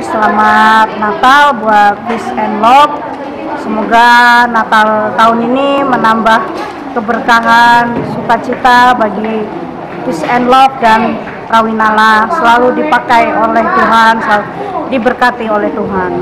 selamat Natal buat Peace and Love. Semoga Natal tahun ini menambah keberkahan, sukacita bagi Peace and Love dan Rawinala, selalu dipakai oleh Tuhan, selalu diberkati oleh Tuhan.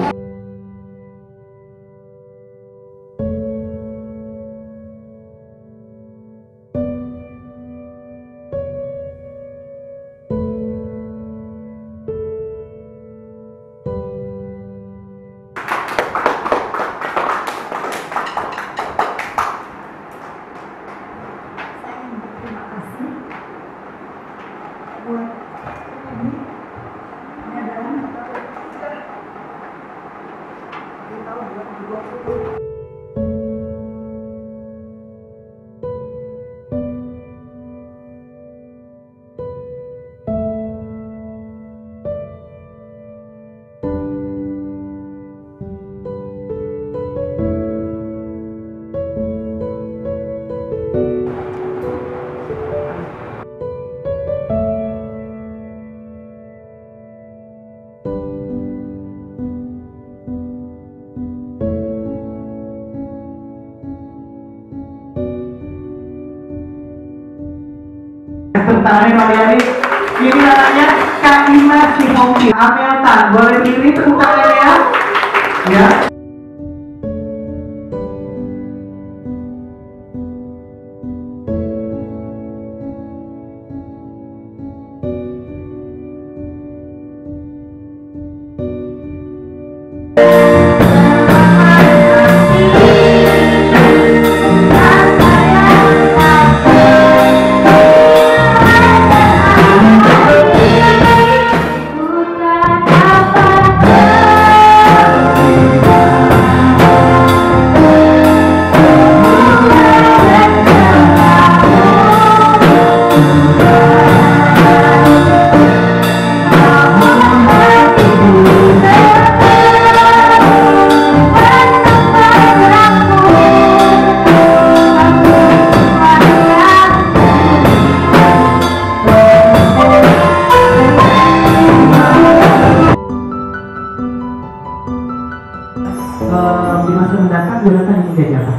Tangannya Mariani, ini namanya Kak Ima Cihongki. Ameltan, boleh pilih tepuk tangannya ya. Di masa mendatang Yolanda ingin jadi apa?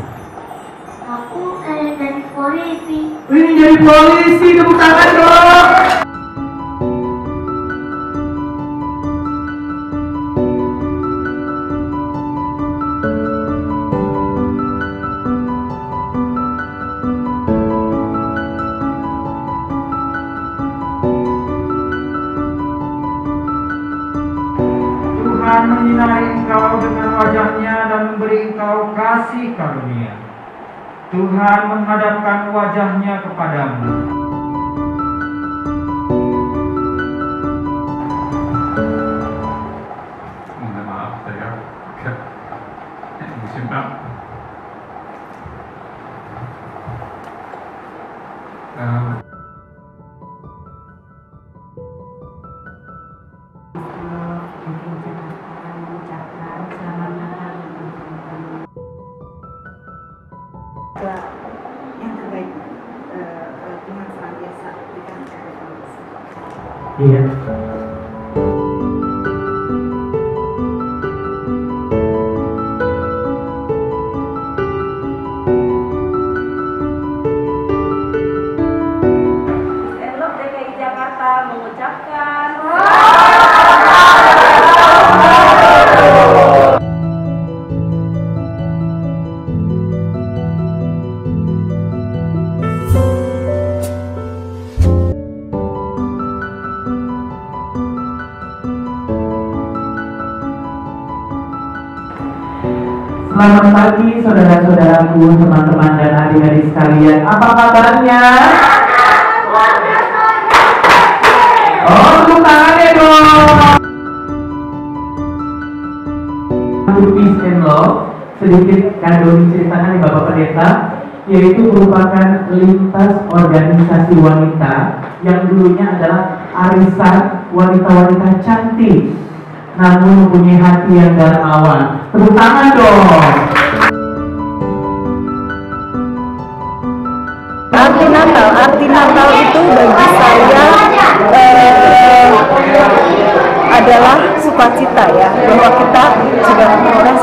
Aku jadi polisi. Ini jadi polisi, tepuk tangan dong. Tuhan menyinari engkau dengan wajahnya dan memberi engkau kasih karunia. Tuhan menghadapkan wajahnya kepadamu. Mohon maaf, saya musim Yang terbaik Tuhan senantiasa berikan kepada kami. Iya. Elok DKI Jakarta mengucapkan Selamat pagi saudara-saudaraku, teman-teman dan adik-adik sekalian. Apa kabarnya? Oh, tepuk tangannya dong. Peace and Love, sedikit kado diceritakan di Bapak Pendeta, yaitu merupakan lintas organisasi wanita yang dulunya adalah arisan wanita-wanita cantik, namun mempunyai hati yang dermawan. Tepuk tangan dong. Arti Natal itu bagi saya adalah sukacita ya, bahwa kita juga memperoleh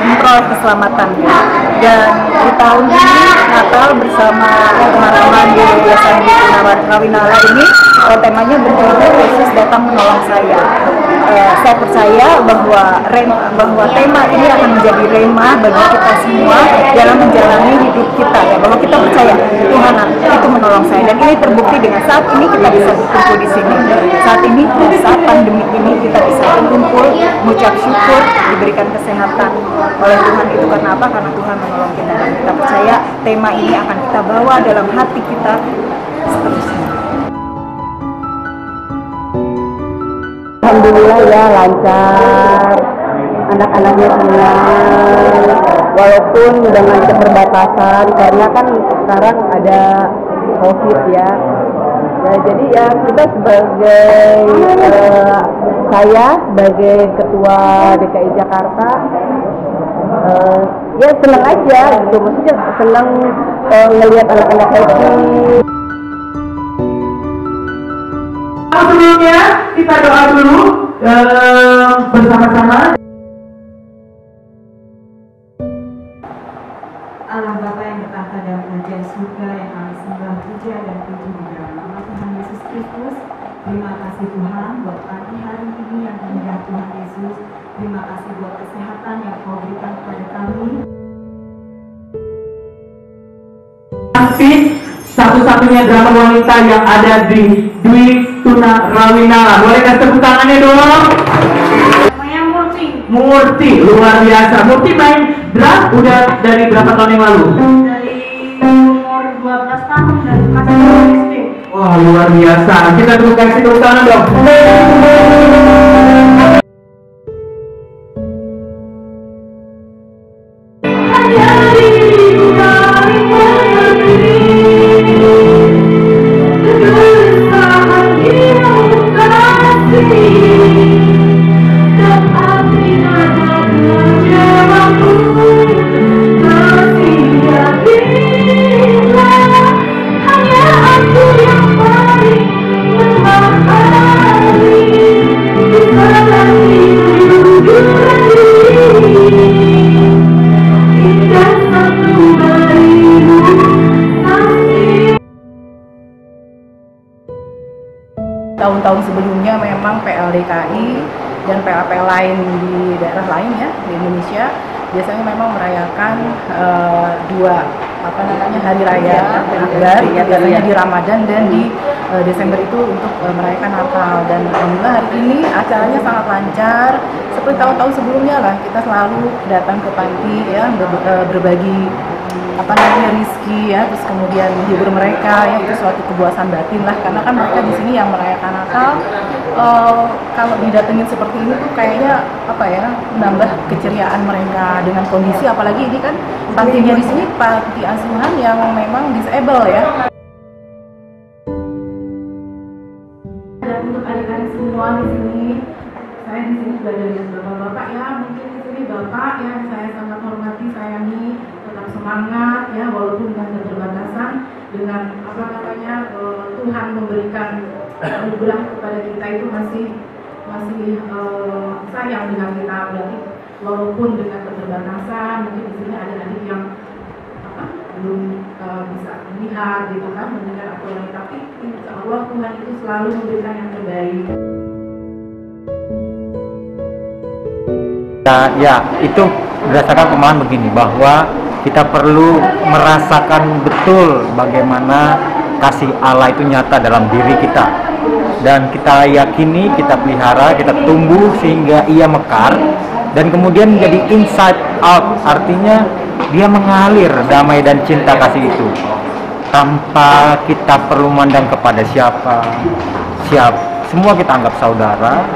memperoleh keselamatan. Dan di tahun ini Natal bersama teman-teman di Yayasan Rawinala ini temanya berjudul Yesus datang menolong saya. Saya percaya bahwa tema ini akan menjadi rema bagi kita semua dalam menjalani hidup kita ya, bahwa kita percaya Tuhan itu menolong saya, dan ini terbukti dengan saat ini kita bisa berkumpul di sini. Saat ini saat pandemi ini kita bisa berkumpul, mengucap syukur, diberikan kesehatan oleh Tuhan. Itu karena apa? Karena Tuhan menolong kita, dan kita percaya tema ini akan kita bawa dalam hati kita seterusnya. Alhamdulillah ya, lancar, anak-anaknya senang, walaupun dengan keterbatasan karena kan sekarang ada COVID ya. Ya jadi ya kita sebagai saya sebagai ketua DKI Jakarta ya senang aja gitu, maksudnya senang ngelihat anak-anak happy. Sebelumnya kita doa dulu bersama-sama. Allah Bapa yang bertahta dalam kerajaan surga, yang kami sembah, puja dan puji di dalam nama Tuhan Yesus Kristus. Terima kasih Tuhan buat pagi hari ini yang indah Tuhan Yesus. Terima kasih buat kesehatan yang Kau berikan kepada kami. Tapi satu-satunya drama wanita yang ada di Dwi Tuna Rawinala. Boleh kasih tepuk tangannya dong? Namanya Murti, luar biasa. Murti main drum udah dari berapa tahun yang lalu? dari umur 12 tahun dan masih SD. Wah, luar biasa. Kita dulu kasih tepuk tangan dong. Tahun-tahun sebelumnya memang PLDKI dan PLP lain di daerah lain ya di Indonesia biasanya memang merayakan hari raya Akbar, biasanya di Ramadan dan di Desember itu untuk merayakan Natal. Dan alhamdulillah hari ini acaranya sangat lancar seperti tahun-tahun sebelumnya lah, kita selalu datang ke panti ya, berbagi rizki ya, terus kemudian menghibur mereka ya, itu suatu kepuasan batin lah, karena kan mereka di sini yang merayakan Natal kalau didatengin seperti ini tuh kayaknya menambah keceriaan mereka dengan kondisi, apalagi ini kan pantinya di sini panti asuhan yang memang disable ya. Dan untuk adik-adik semua di sini, saya di sini sudah dari bapak-bapak ya, mungkin di sini bapak yang saya sangat hormati, sayangi, tetap semangat ya, walaupun dengan keterbatasan, dengan Tuhan memberikan anugerah kepada kita itu masih sayang dengan kita, berarti walaupun dengan keterbatasan, mungkin di sini ada adik yang belum bisa melihat gitu kan, mendengar apa yang, tapi insya Allah Tuhan itu selalu memberikan yang terbaik. Ya, itu berdasarkan pemahaman begini, bahwa kita perlu merasakan betul bagaimana kasih Allah itu nyata dalam diri kita, dan kita yakini, kita pelihara, kita tumbuh sehingga ia mekar dan kemudian menjadi inside out, artinya dia mengalir damai dan cinta kasih itu tanpa kita perlu memandang kepada siapa, semua kita anggap saudara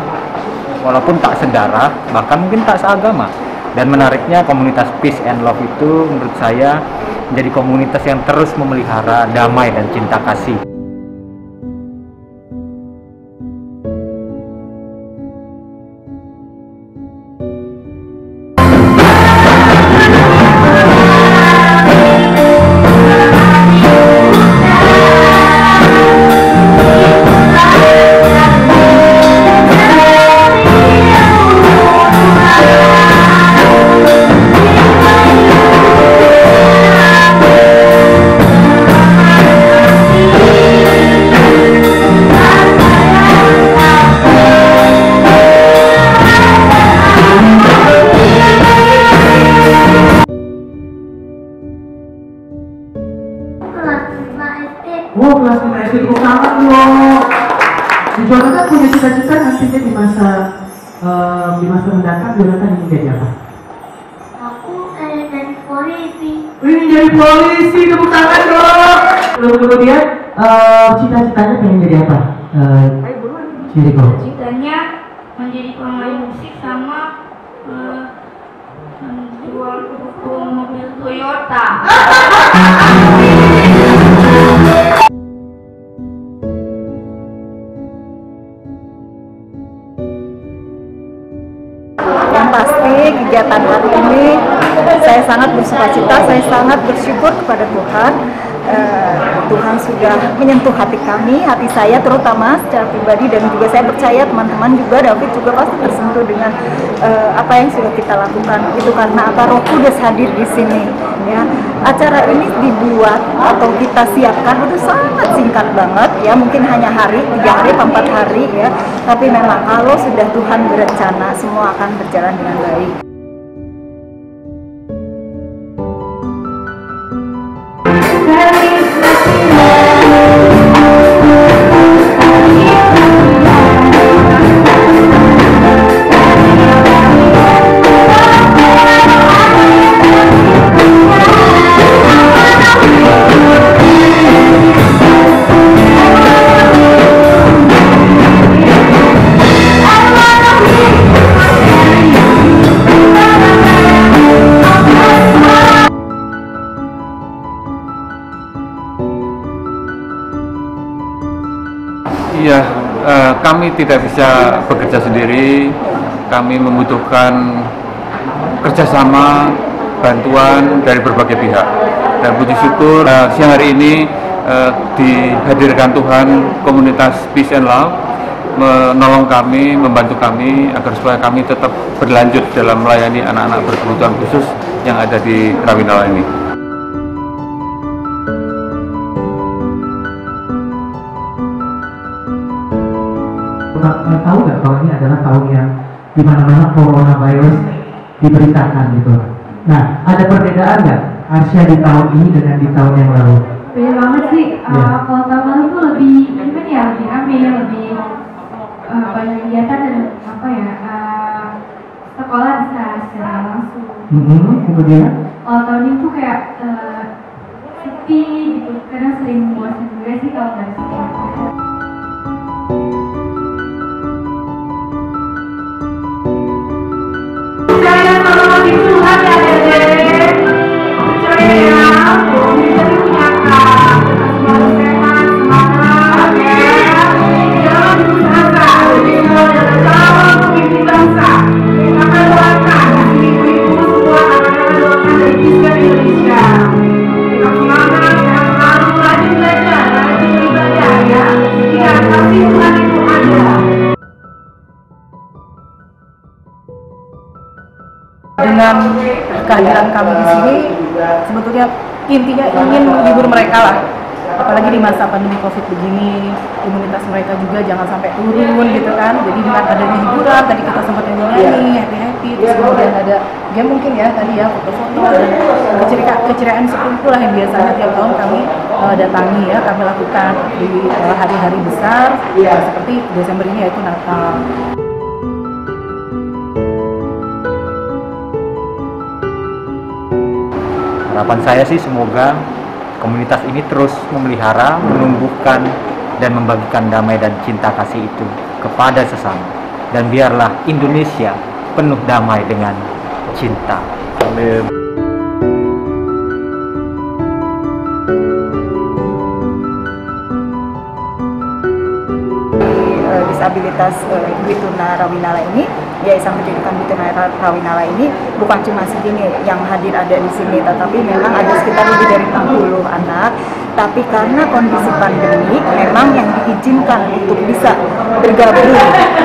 walaupun tak sedarah, bahkan mungkin tak seagama. Dan menariknya komunitas Peace and Love itu menurut saya menjadi komunitas yang terus memelihara damai dan cinta kasih. di masa mendatang Yonatan ingin jadi apa? Aku jadi polisi. Ingin jadi polisi, tepuk tangan dong. Lalu kemudian cita-citanya pengen jadi apa? Ciriko. Citanya menjadi pemain musik sama menjual buku mobil Toyota. Yang pasti kegiatan hari ini saya sangat bersukacita, saya sangat bersyukur kepada Tuhan. Tuhan sudah menyentuh hati kami, hati saya terutama secara pribadi, dan juga saya percaya teman-teman juga, David juga pasti tersentuh dengan apa yang sudah kita lakukan. Itu karena apa? Roh Kudus hadir di sini. Ya, acara ini dibuat atau kita siapkan itu sangat singkat banget, ya mungkin hanya 3 hari, 4 hari ya. Tapi memang kalau sudah Tuhan berencana, semua akan berjalan dengan baik. Iya, kami tidak bisa bekerja sendiri. Kami membutuhkan kerjasama, bantuan dari berbagai pihak. Dan puji syukur siang hari ini dihadirkan Tuhan komunitas Peace and Love menolong kami, membantu kami agar supaya kami tetap berlanjut dalam melayani anak-anak berkebutuhan khusus yang ada di Rawinala ini. Tahu nggak kalau ini adalah tahun yang dimana-mana coronavirus diberitakan gitu. Nah, ada perbedaan nggak Arsya di tahun ini dengan di tahun yang lalu? Beda banget sih. Kalau tahun lalu tuh lebih gimana ya, lebih rame, lebih banyak kegiatan dan apa ya, sekolah bisa secara langsung. Kemudian? Kalau tahun ini tuh kayak sepi gitu, kadang sering bosan juga sih kalau dari sekolah. Dengan kehadiran kami di sini, sebetulnya intinya ingin menghibur mereka lah. Apalagi di masa pandemi COVID begini, imunitas mereka juga jangan sampai turun gitu kan. Jadi dengan adanya hiburan, tadi kita sempat nyanyi, happy-happy, terus kemudian ada game mungkin ya tadi ya, foto-foto dan keceriaan seperti itulah yang biasanya tiap tahun kami datangi ya, kami lakukan di hari-hari besar seperti Desember ini, yaitu Natal. Harapan saya sih semoga komunitas ini terus memelihara, menumbuhkan, dan membagikan damai dan cinta kasih itu kepada sesama. Dan biarlah Indonesia penuh damai dengan cinta. Amin. Disabilitas Dwi Tuna Rawinala ini, Yayasan Pendidikan Dwi Tuna Rawinala ini bukan cuma segini yang hadir ada di sini, tetapi memang ada sekitar lebih dari 60 anak. Tapi karena kondisi pandemi, memang yang diizinkan untuk bisa bergabung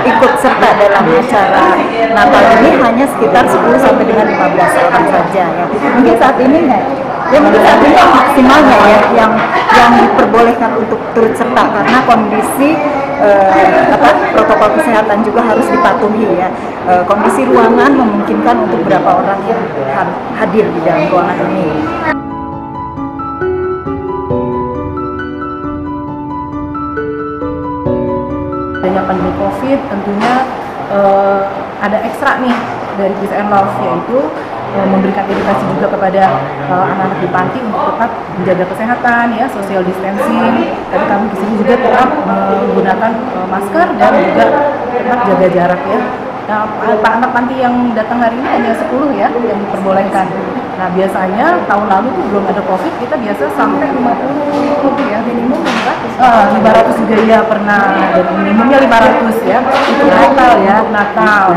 ikut serta dalam acara Natal ini hanya sekitar 10 sampai dengan 15 orang saja ya. Mungkin saat ini mungkin saat ini maksimalnya ya yang diperbolehkan untuk turut serta karena kondisi protokol kesehatan juga harus dipatuhi ya. Kondisi ruangan memungkinkan untuk berapa orang yang hadir di dalam ruangan ini. Adanya pandemi COVID tentunya ada ekstra nih dari Peace and Love, yaitu memberikan edukasi juga kepada anak-anak di panti untuk tetap menjaga kesehatan, ya, social distancing. Tapi kami di sini juga tetap menggunakan masker dan juga tetap jaga jarak, ya. Nah, anak panti yang datang hari ini hanya 10 ya yang diperbolehkan. Nah, biasanya tahun lalu tuh belum ada COVID, kita biasa sampai 50 ya, minimum 500 juga ya pernah, dan minimumnya 500 ya. Itu Natal ya, Natal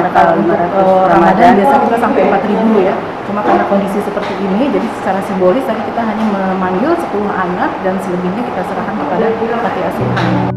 Ramadan biasa kita sampai 4.000 ya. Cuma karena kondisi seperti ini, jadi secara simbolis tadi kita hanya memanggil 10 anak dan selebihnya kita serahkan kepada panti asuhan.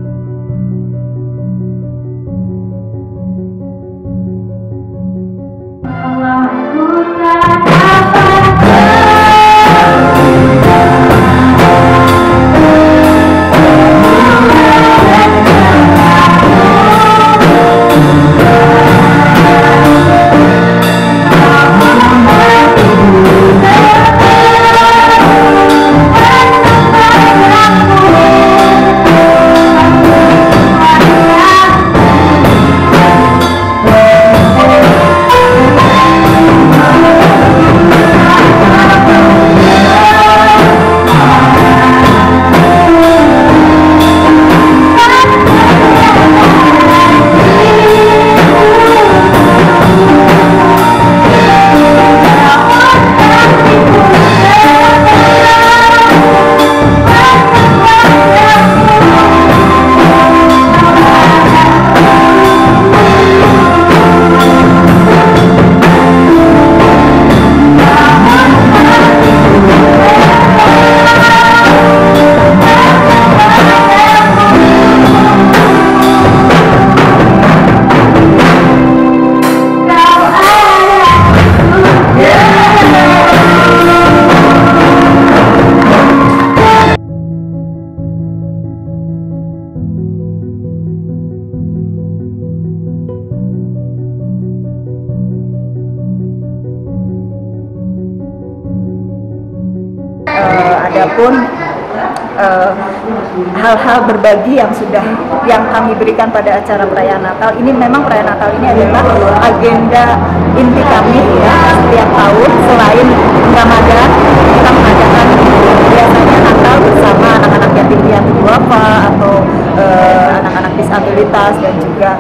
Adapun hal-hal berbagi yang kami berikan pada acara perayaan Natal ini, memang perayaan Natal ini adalah agenda inti kami ya setiap tahun. Selain Ramadan, kita mengadakan biasanya Natal bersama anak-anak yatim piatu duafa atau anak-anak disabilitas, dan juga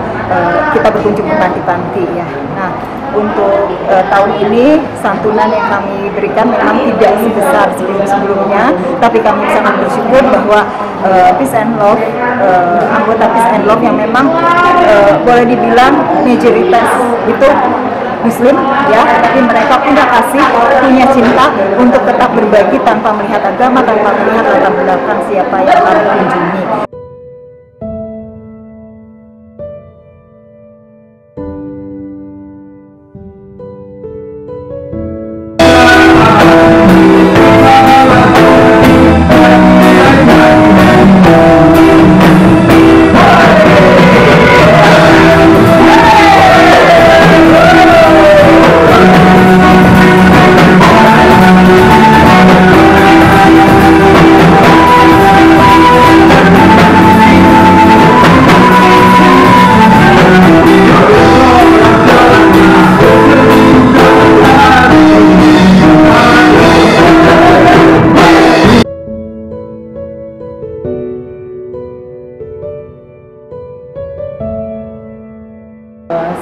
kita berkunjung ke panti-panti ya. Nah, untuk tahun ini santunan yang kami berikan memang tidak sebesar sebelum-sebelumnya, tapi kami sangat bersyukur bahwa Peace and Love, anggota Peace and Love yang memang boleh dibilang mayoritas itu Muslim ya, tapi mereka punya kasih, punya cinta untuk tetap berbagi tanpa melihat agama, tanpa melihat latar belakang siapa yang kami kunjungi.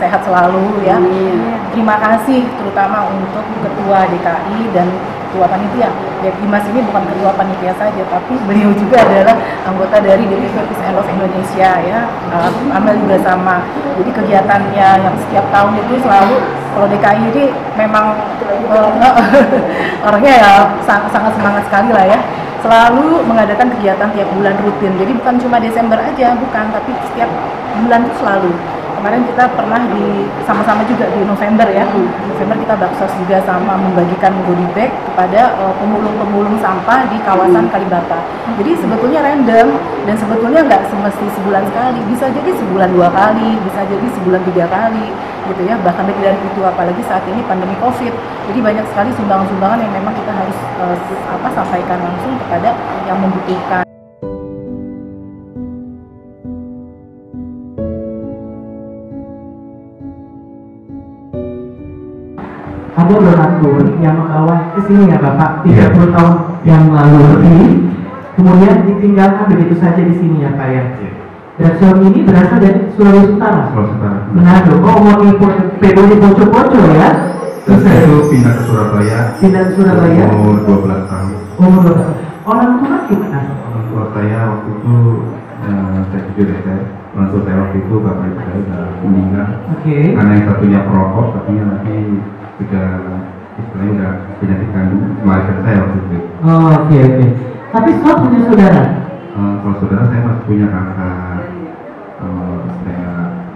Sehat selalu ya. Terima kasih terutama untuk Ketua DKI dan Ketua Panitia. Ya, Dimas ini bukan Ketua Panitia saja, tapi beliau juga adalah anggota dari DPP Peace and Love Indonesia ya. Amel juga sama. Jadi kegiatannya yang setiap tahun itu selalu, kalau DKI ini memang orangnya ya sangat semangat sekali lah ya. Selalu mengadakan kegiatan tiap bulan rutin. Jadi bukan cuma Desember aja, bukan, tapi setiap bulan itu selalu. Kemarin kita pernah sama-sama juga di November ya. November kita baksos juga sama membagikan goodie bag kepada pemulung-pemulung sampah di kawasan Kalibata. Jadi sebetulnya random dan sebetulnya nggak semesti sebulan sekali, bisa jadi sebulan 2 kali, bisa jadi sebulan 3 kali gitu ya. Bahkan lebih dari itu, apalagi saat ini pandemi COVID. Jadi banyak sekali sumbangan-sumbangan yang memang kita harus sampaikan langsung kepada yang membutuhkan. ada donatur yang membawa ke sini ya Bapak 30 tahun yang lalu lebih, kemudian ditinggalkan begitu saja di sini ya Pak ya. Dan suami ini berasal dari Sulawesi Utara. Manado. Oh, mau impor PO di Poco-Poco ya? Saya itu pindah ke Surabaya. Pindah ke Surabaya. Umur 12 tahun. Umur 12 tahun. Orang tua gimana? Orang tua saya waktu itu saya jujur ya, orang tua saya waktu itu bapak ibu saya sudah meninggal. Oke. Karena yang satunya perokok, satunya lagi sudah istilahnya sudah penyakit kandung melahirkan saya waktu itu. Oh, oke. Tapi Slot punya saudara? Kalau saudara saya masih punya kakak.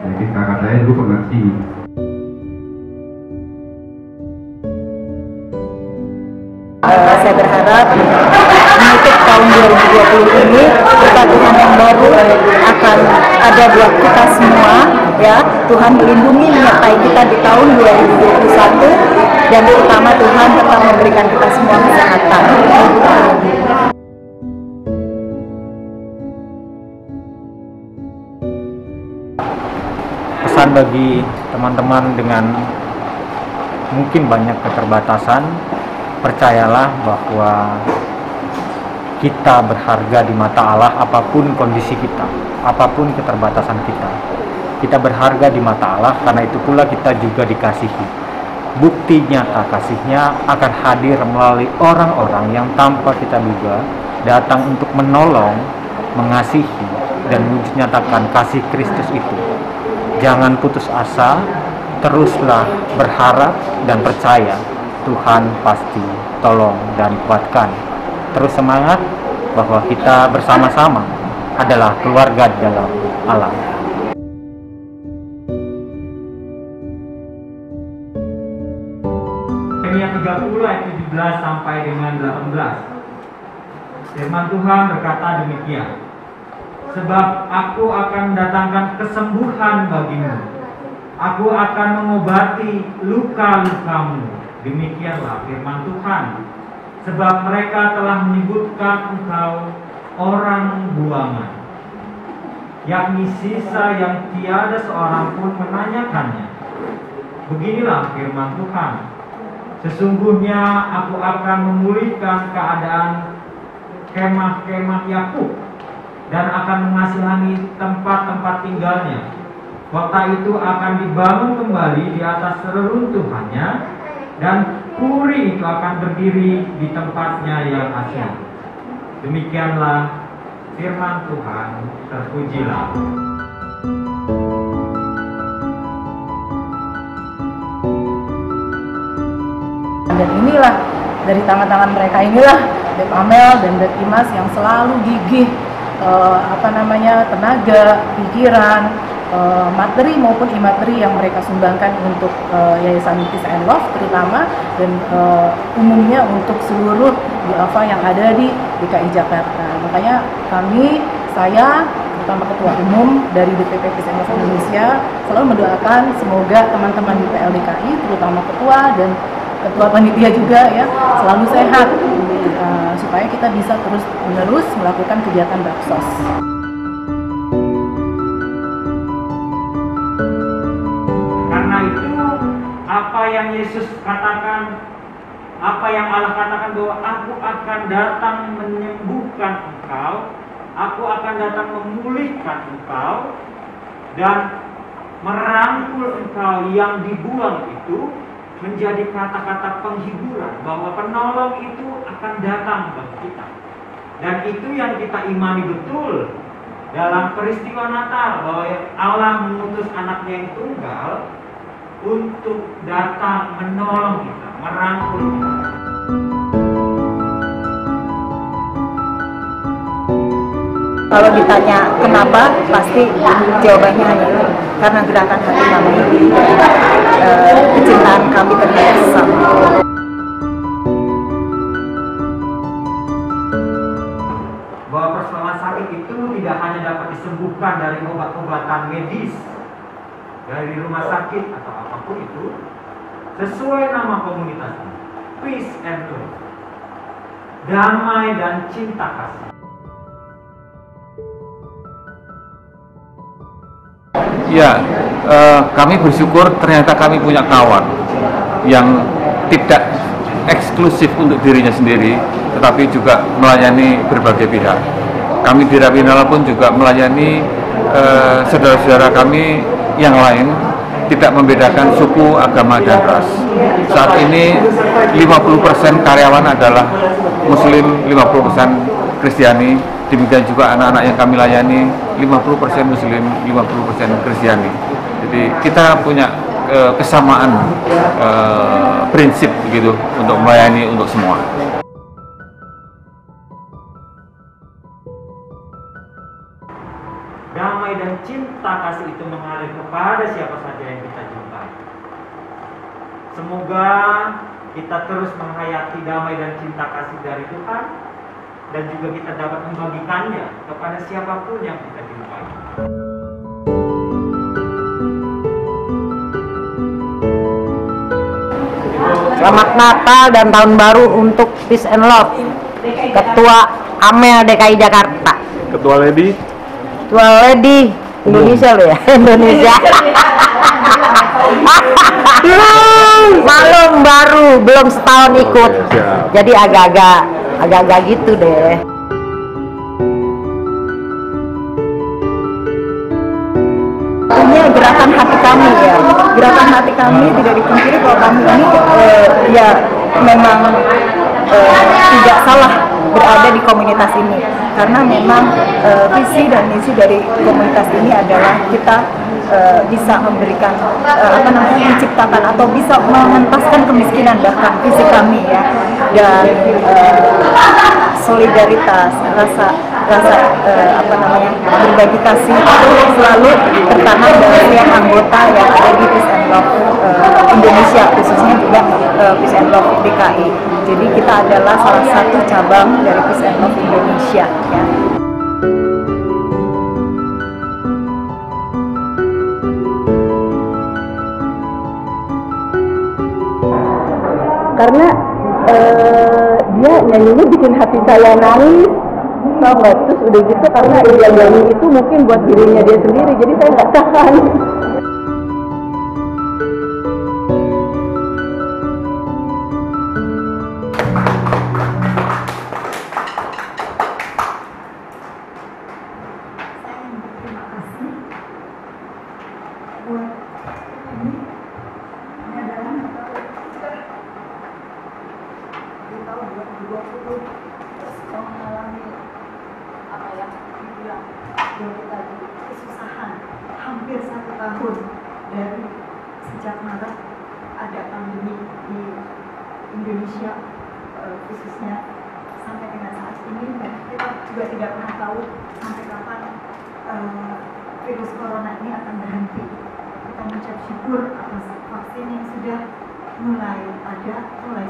Jadi kakak saya dulu pengaji. Saya berharap menutup tahun 2020 ini Tuhan yang baru akan ada buat kita semua ya. Tuhan melindungi menyertai kita di tahun 2021 dan terutama Tuhan tetap memberikan kita semua kesehatan. Pesan bagi teman-teman dengan mungkin banyak keterbatasan, percayalah bahwa kita berharga di mata Allah apapun kondisi kita, apapun keterbatasan kita. Kita berharga di mata Allah, karena itu pula kita juga dikasihi. Bukti nyata kasihnya akan hadir melalui orang-orang yang tanpa kita duga datang untuk menolong, mengasihi, dan menyatakan kasih Kristus itu. Jangan putus asa, teruslah berharap dan percaya Tuhan pasti tolong dan kuatkan. Terus semangat bahwa kita bersama-sama adalah keluarga di dalam Allah. Yeremia 30 ayat 17 sampai dengan 18. Firman Tuhan berkata demikian. Sebab aku akan mendatangkan kesembuhan bagimu. Aku akan mengobati luka-lukamu. Demikianlah firman Tuhan. Sebab mereka telah menyebutkan engkau orang buangan, yakni sisa yang tiada seorang pun menanyakannya. Beginilah firman Tuhan. Sesungguhnya aku akan memulihkan keadaan kemah-kemah Yakub dan akan mengasihani tempat-tempat tinggalnya. Kota itu akan dibangun kembali di atas reruntuhannya, dan puri itu akan berdiri di tempatnya yang asli. Demikianlah firman Tuhan, terpujilah. Dan inilah dari tangan-tangan mereka inilah Beb Amel dan Beb Imas yang selalu gigih tenaga, pikiran, materi maupun imateri yang mereka sumbangkan untuk Yayasan Peace and Love terutama, dan umumnya untuk seluruh duafa yang ada di DKI Jakarta. Makanya saya terutama Ketua Umum dari DPP Peace and Love Indonesia selalu mendoakan semoga teman-teman di PLDKI terutama Ketua dan Ketua Panitia juga ya selalu sehat, supaya kita bisa terus-menerus melakukan kegiatan baksos. Karena itu apa yang Yesus katakan, apa yang Allah katakan bahwa aku akan datang menyembuhkan engkau, aku akan datang memulihkan engkau dan merangkul engkau yang dibuang itu menjadi kata-kata penghiburan bahwa penolong itu akan datang bagi kita. Dan itu yang kita imani betul dalam peristiwa Natal, bahwa Allah mengutus anaknya yang tunggal untuk datang menolong kita, merangkul kita. Kalau ditanya kenapa, pasti jawabannya hanya karena gerakan hati kami, kecintaan kami terhadap sesama. Bahwa persoalan sakit itu tidak hanya dapat disembuhkan dari obat-obatan medis, dari rumah sakit atau apapun itu, sesuai nama komunitasnya, Peace and Love, damai dan cinta kasih. Ya, kami bersyukur ternyata kami punya kawan yang tidak eksklusif untuk dirinya sendiri, tetapi juga melayani berbagai pihak. Kami di Rawinala pun juga melayani saudara-saudara kami yang lain, tidak membedakan suku, agama, dan ras. Saat ini 50% karyawan adalah Muslim, 50% Kristiani. Demikian juga anak-anak yang kami layani 50% Muslim, 50% Kristiani. Jadi kita punya kesamaan prinsip begitu untuk melayani untuk semua. Damai dan cinta kasih itu mengalir kepada siapa saja yang kita jumpai. Semoga kita terus menghayati damai dan cinta kasih dari Tuhan, dan juga kita dapat membagikannya kepada siapapun yang kita jumpai. Selamat Natal dan Tahun Baru untuk Peace and Love. Ketua Amel DKI Jakarta. Ketua Lady? Ketua Lady Indonesia lo ya, Indonesia. Malum baru, belum setahun ikut. Jadi agak-agak gitu deh. Ini gerakan hati kami ya. Gerakan hati kami tidak dipungkiri bahwa kami ini ya memang tidak salah berada di komunitas ini, karena memang visi dan misi dari komunitas ini adalah kita bisa memberikan menciptakan atau bisa mengentaskan kemiskinan, bahkan visi kami ya, dan solidaritas, rasa berbagi kasih itu selalu tertanam dari setiap anggota yang ada di Peace and Love Indonesia, khususnya juga Peace and Love DKI. Jadi kita adalah salah satu cabang dari Peace and Love Indonesia ya. Karena dia nyanyinya bikin hati saya nangis, tau nggak? Terus udah gitu karena dia nyanyi itu mungkin buat dirinya dia sendiri, jadi saya nggak tahan. Kesusahan hampir 1 tahun dari sejak Maret ada pandemi di Indonesia, khususnya sampai dengan saat ini, dan kita juga tidak pernah tahu sampai kapan virus corona ini akan berhenti. Kita mengucap syukur atas vaksin yang sudah mulai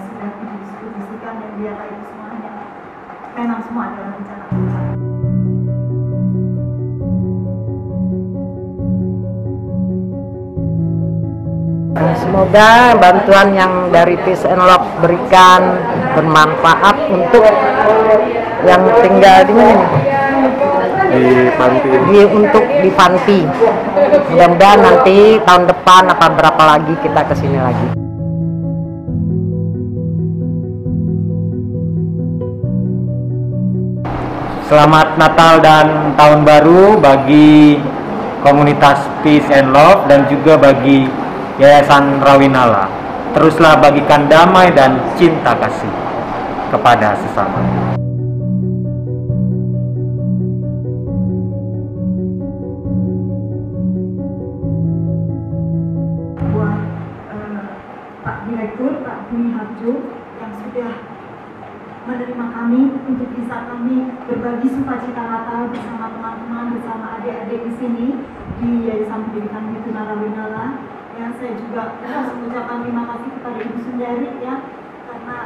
sudah didistribusikan, dan biarlah itu semuanya memang semua adalah rencana Tuhan. Semoga bantuan yang dari Peace and Love berikan bermanfaat untuk yang tinggal di mana nih? Di panti. Untuk di panti. Mudah-mudahan nanti tahun depan apa berapa lagi kita kesini lagi. Selamat Natal dan Tahun Baru bagi komunitas Peace and Love dan juga bagi Yayasan Rawinala. Teruslah bagikan damai dan cinta kasih kepada sesama. Buat Pak Direktur, Pak Buni Harjo yang sudah menerima kami untuk bisa kami berbagi sukacita Natal bersama teman-teman, bersama adik-adik di sini di Yayasan Pendidikan Mituna Rawinala. Ya, saya juga harus mengucapkan terima kasih kepada Ibu Sundari ya, karena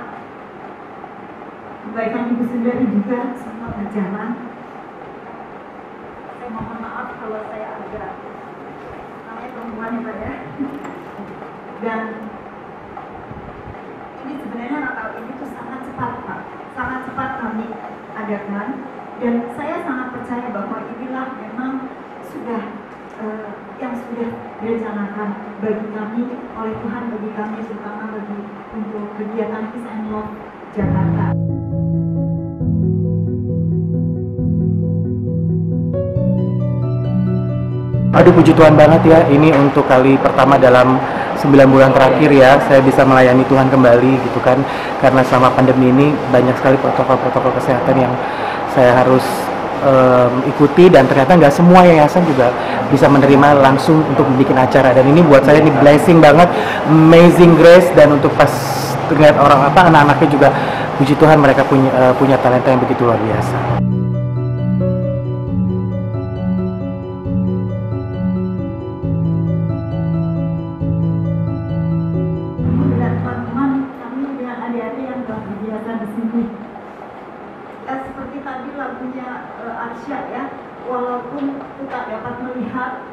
kebaikan Ibu Sundari juga semua berjalan. Saya mohon maaf kalau saya agak namanya perempuan ya Pak ya. Dan ini sebenarnya Natal ini tuh sangat cepat Pak, sangat cepat kami adakan, dan saya sangat percaya bahwa inilah memang sudah yang sudah direncanakan bagi kami oleh Tuhan, bagi kami terutama bagi untuk kegiatan Peace and Love Jakarta. Aduh, puji Tuhan banget ya, ini untuk kali pertama dalam 9 bulan terakhir ya saya bisa melayani Tuhan kembali gitu kan, karena selama pandemi ini banyak sekali protokol-protokol kesehatan yang saya harus ikuti, dan ternyata nggak semua yayasan juga bisa menerima langsung untuk bikin acara, dan ini buat saya ini blessing banget, amazing grace. Dan untuk pas terlihat orang anak-anaknya juga, puji Tuhan mereka punya talenta yang begitu luar biasa. Seperti tadi lagunya Arsya ya, walaupun kita dapat melihat,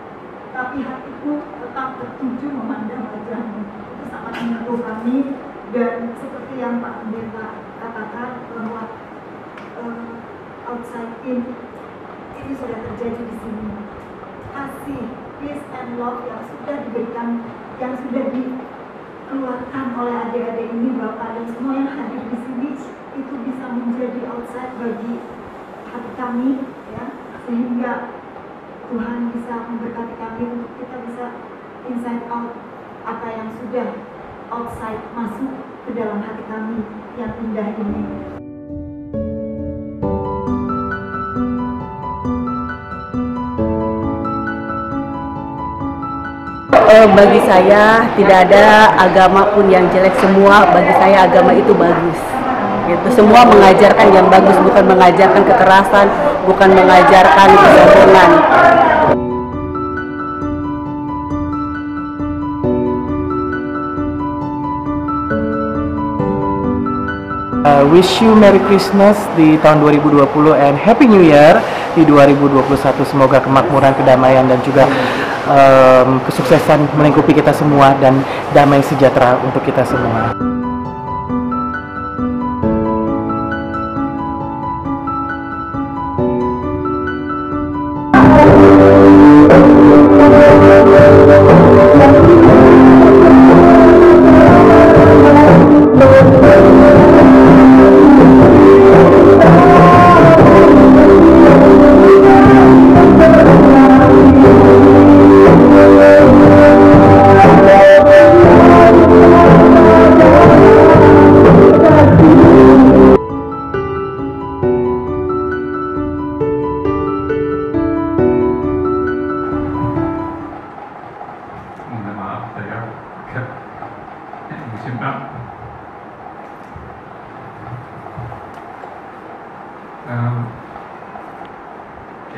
tapi hatiku tetap tertuju memandang wajahmu. Itu sangat menyentuh kami, dan seperti yang Pak Pendeta katakan bahwa outside in ini sudah terjadi di sini. Kasih, peace and love yang sudah diberikan, yang sudah dikeluarkan oleh adik-adik ini, Bapak dan semua yang hadir di sini, itu bisa menjadi outside bagi hati kami ya, sehingga Tuhan bisa memberkati kami untuk kita bisa inside out apa yang sudah outside masuk ke dalam hati kami yang indah ini. Bagi saya tidak ada agama pun yang jelek, semua bagi saya agama itu bagus. Gitu. Semua mengajarkan yang bagus, bukan mengajarkan kekerasan, bukan mengajarkan kesombongan. Wish you Merry Christmas di tahun 2020 and Happy New Year di 2021. Semoga kemakmuran, kedamaian, dan juga kesuksesan melingkupi kita semua, dan damai sejahtera untuk kita semua.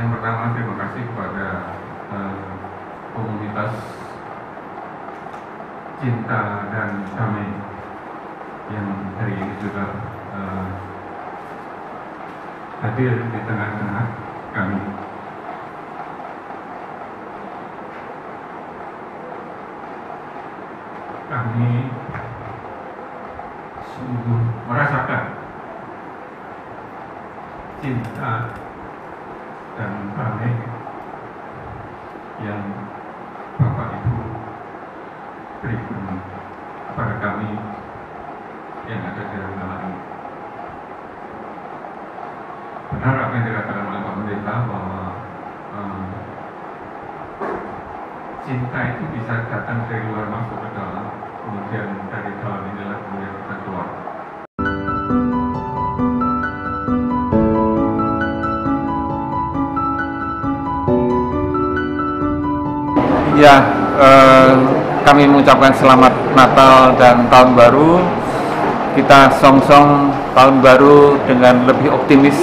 Yang pertama, terima kasih kepada komunitas cinta dan damai yang hari ini juga hadir di tengah-tengah kami. Kami sungguh merasakan cinta dan damai yang Bapak Ibu berikan kepada kami yang ada di dalam ini. Benar apa yang dikatakan oleh Pak Pendeta bahwa cinta itu bisa datang dari luar masuk ke dalam, kemudian dari dalam inilah kemudian kita keluar. Ya, kami mengucapkan selamat Natal dan Tahun Baru. Kita song-song Tahun Baru dengan lebih optimis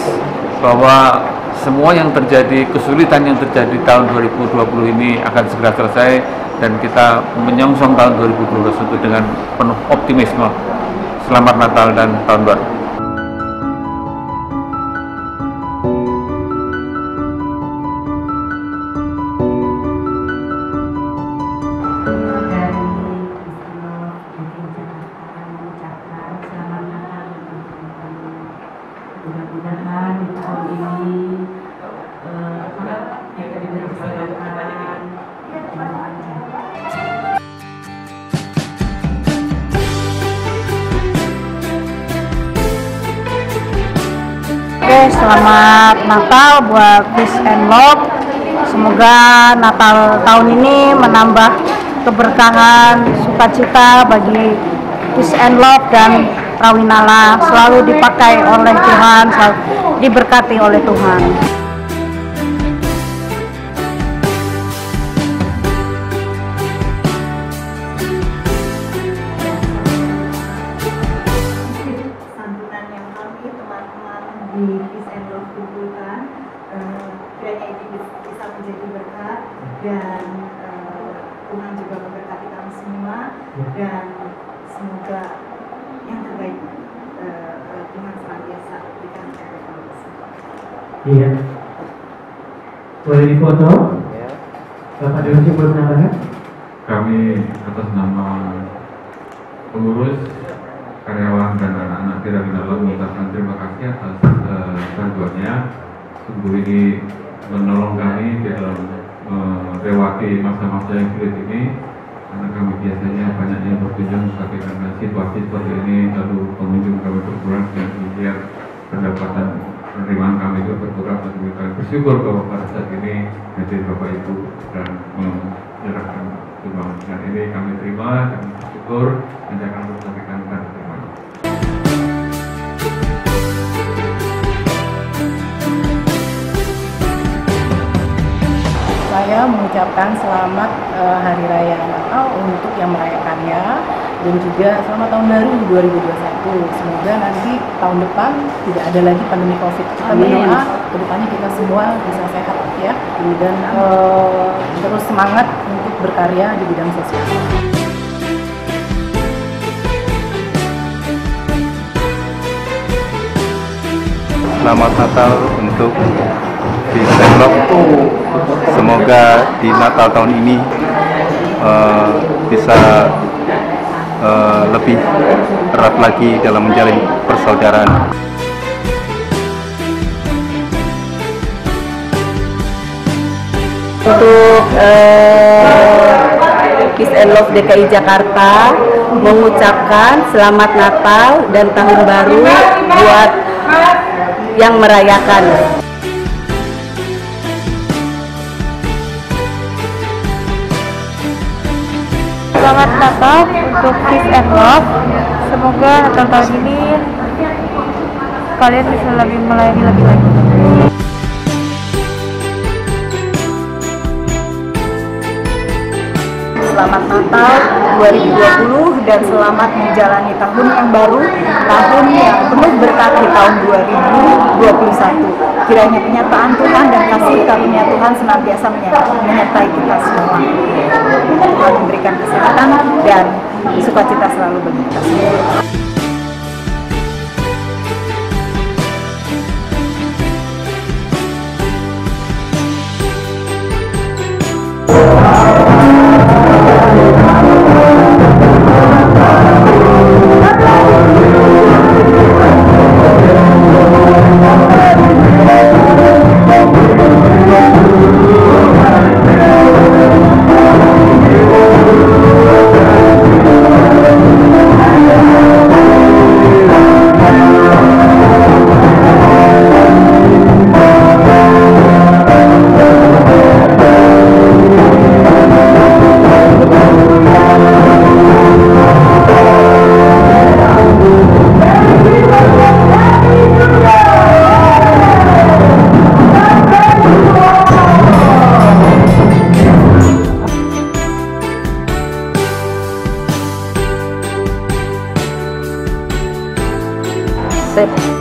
bahwa semua yang terjadi, kesulitan yang terjadi tahun 2020 ini akan segera selesai, dan kita menyongsong tahun 2021 dengan penuh optimisme. Selamat Natal dan Tahun Baru. Mudah-mudahan di tahun ini kita diberi kesehatan, selamat Natal buat Peace and Love. Semoga Natal tahun ini menambah keberkahan, sukacita bagi Peace and Love dan Rawinala, selalu dipakai oleh Tuhan, selalu diberkati oleh Tuhan. Sambutan yang kami teman-teman di Peace and Love kumpulkan, kiranya ini bisa menjadi berkat dan Tuhan juga memberkati kami semua dan semoga yang terbaik Tuhan senantiasa berikan kepada kami semua. Iya. Boleh difoto? Bapak Dewi boleh menambahkan? Kami atas nama pengurus, karyawan dan anak-anak di Rawinala mengucapkan terima kasih atas bantuannya. Sungguh ini menolong kami dalam melewati masa-masa yang sulit ini, karena kami biasanya banyak yang berkunjung, tapi karena situasi seperti ini lalu pengunjung kami berkurang dan kemudian pendapatan penerimaan kami itu berkurang, dan kami bersyukur bahwa pada saat ini hadir Bapak Ibu dan menyerahkan sumbangan. Dan ini kami terima dan bersyukur dan akan bersampaikan pada terima. Saya mengucapkan selamat Hari Raya Natal untuk yang merayakannya, dan juga selamat tahun baru 2021. Semoga nanti tahun depan tidak ada lagi pandemi COVID. Kita berdoa kedepannya kita semua bisa sehat ya, dan terus semangat untuk berkarya di bidang sosial. Selamat Natal untuk Peace and Love. Semoga di Natal tahun ini bisa lebih erat lagi dalam menjalin persaudaraan. Untuk Peace and Love DKI Jakarta mengucapkan selamat Natal dan tahun baru buat yang merayakan. Selamat Natal untuk Peace and Love. Semoga Natal tahun ini kalian bisa lebih melayani lebih lagi. Selamat Natal 2020 dan selamat menjalani tahun yang baru, tahun yang penuh berkah di tahun 2021. Kiranya penyataan Tuhan dan kasih karunia Tuhan senantiasa menyertai kita semua. Tuhan memberikan kesehatan dan sukacita selalu bagi kita semua. Sip.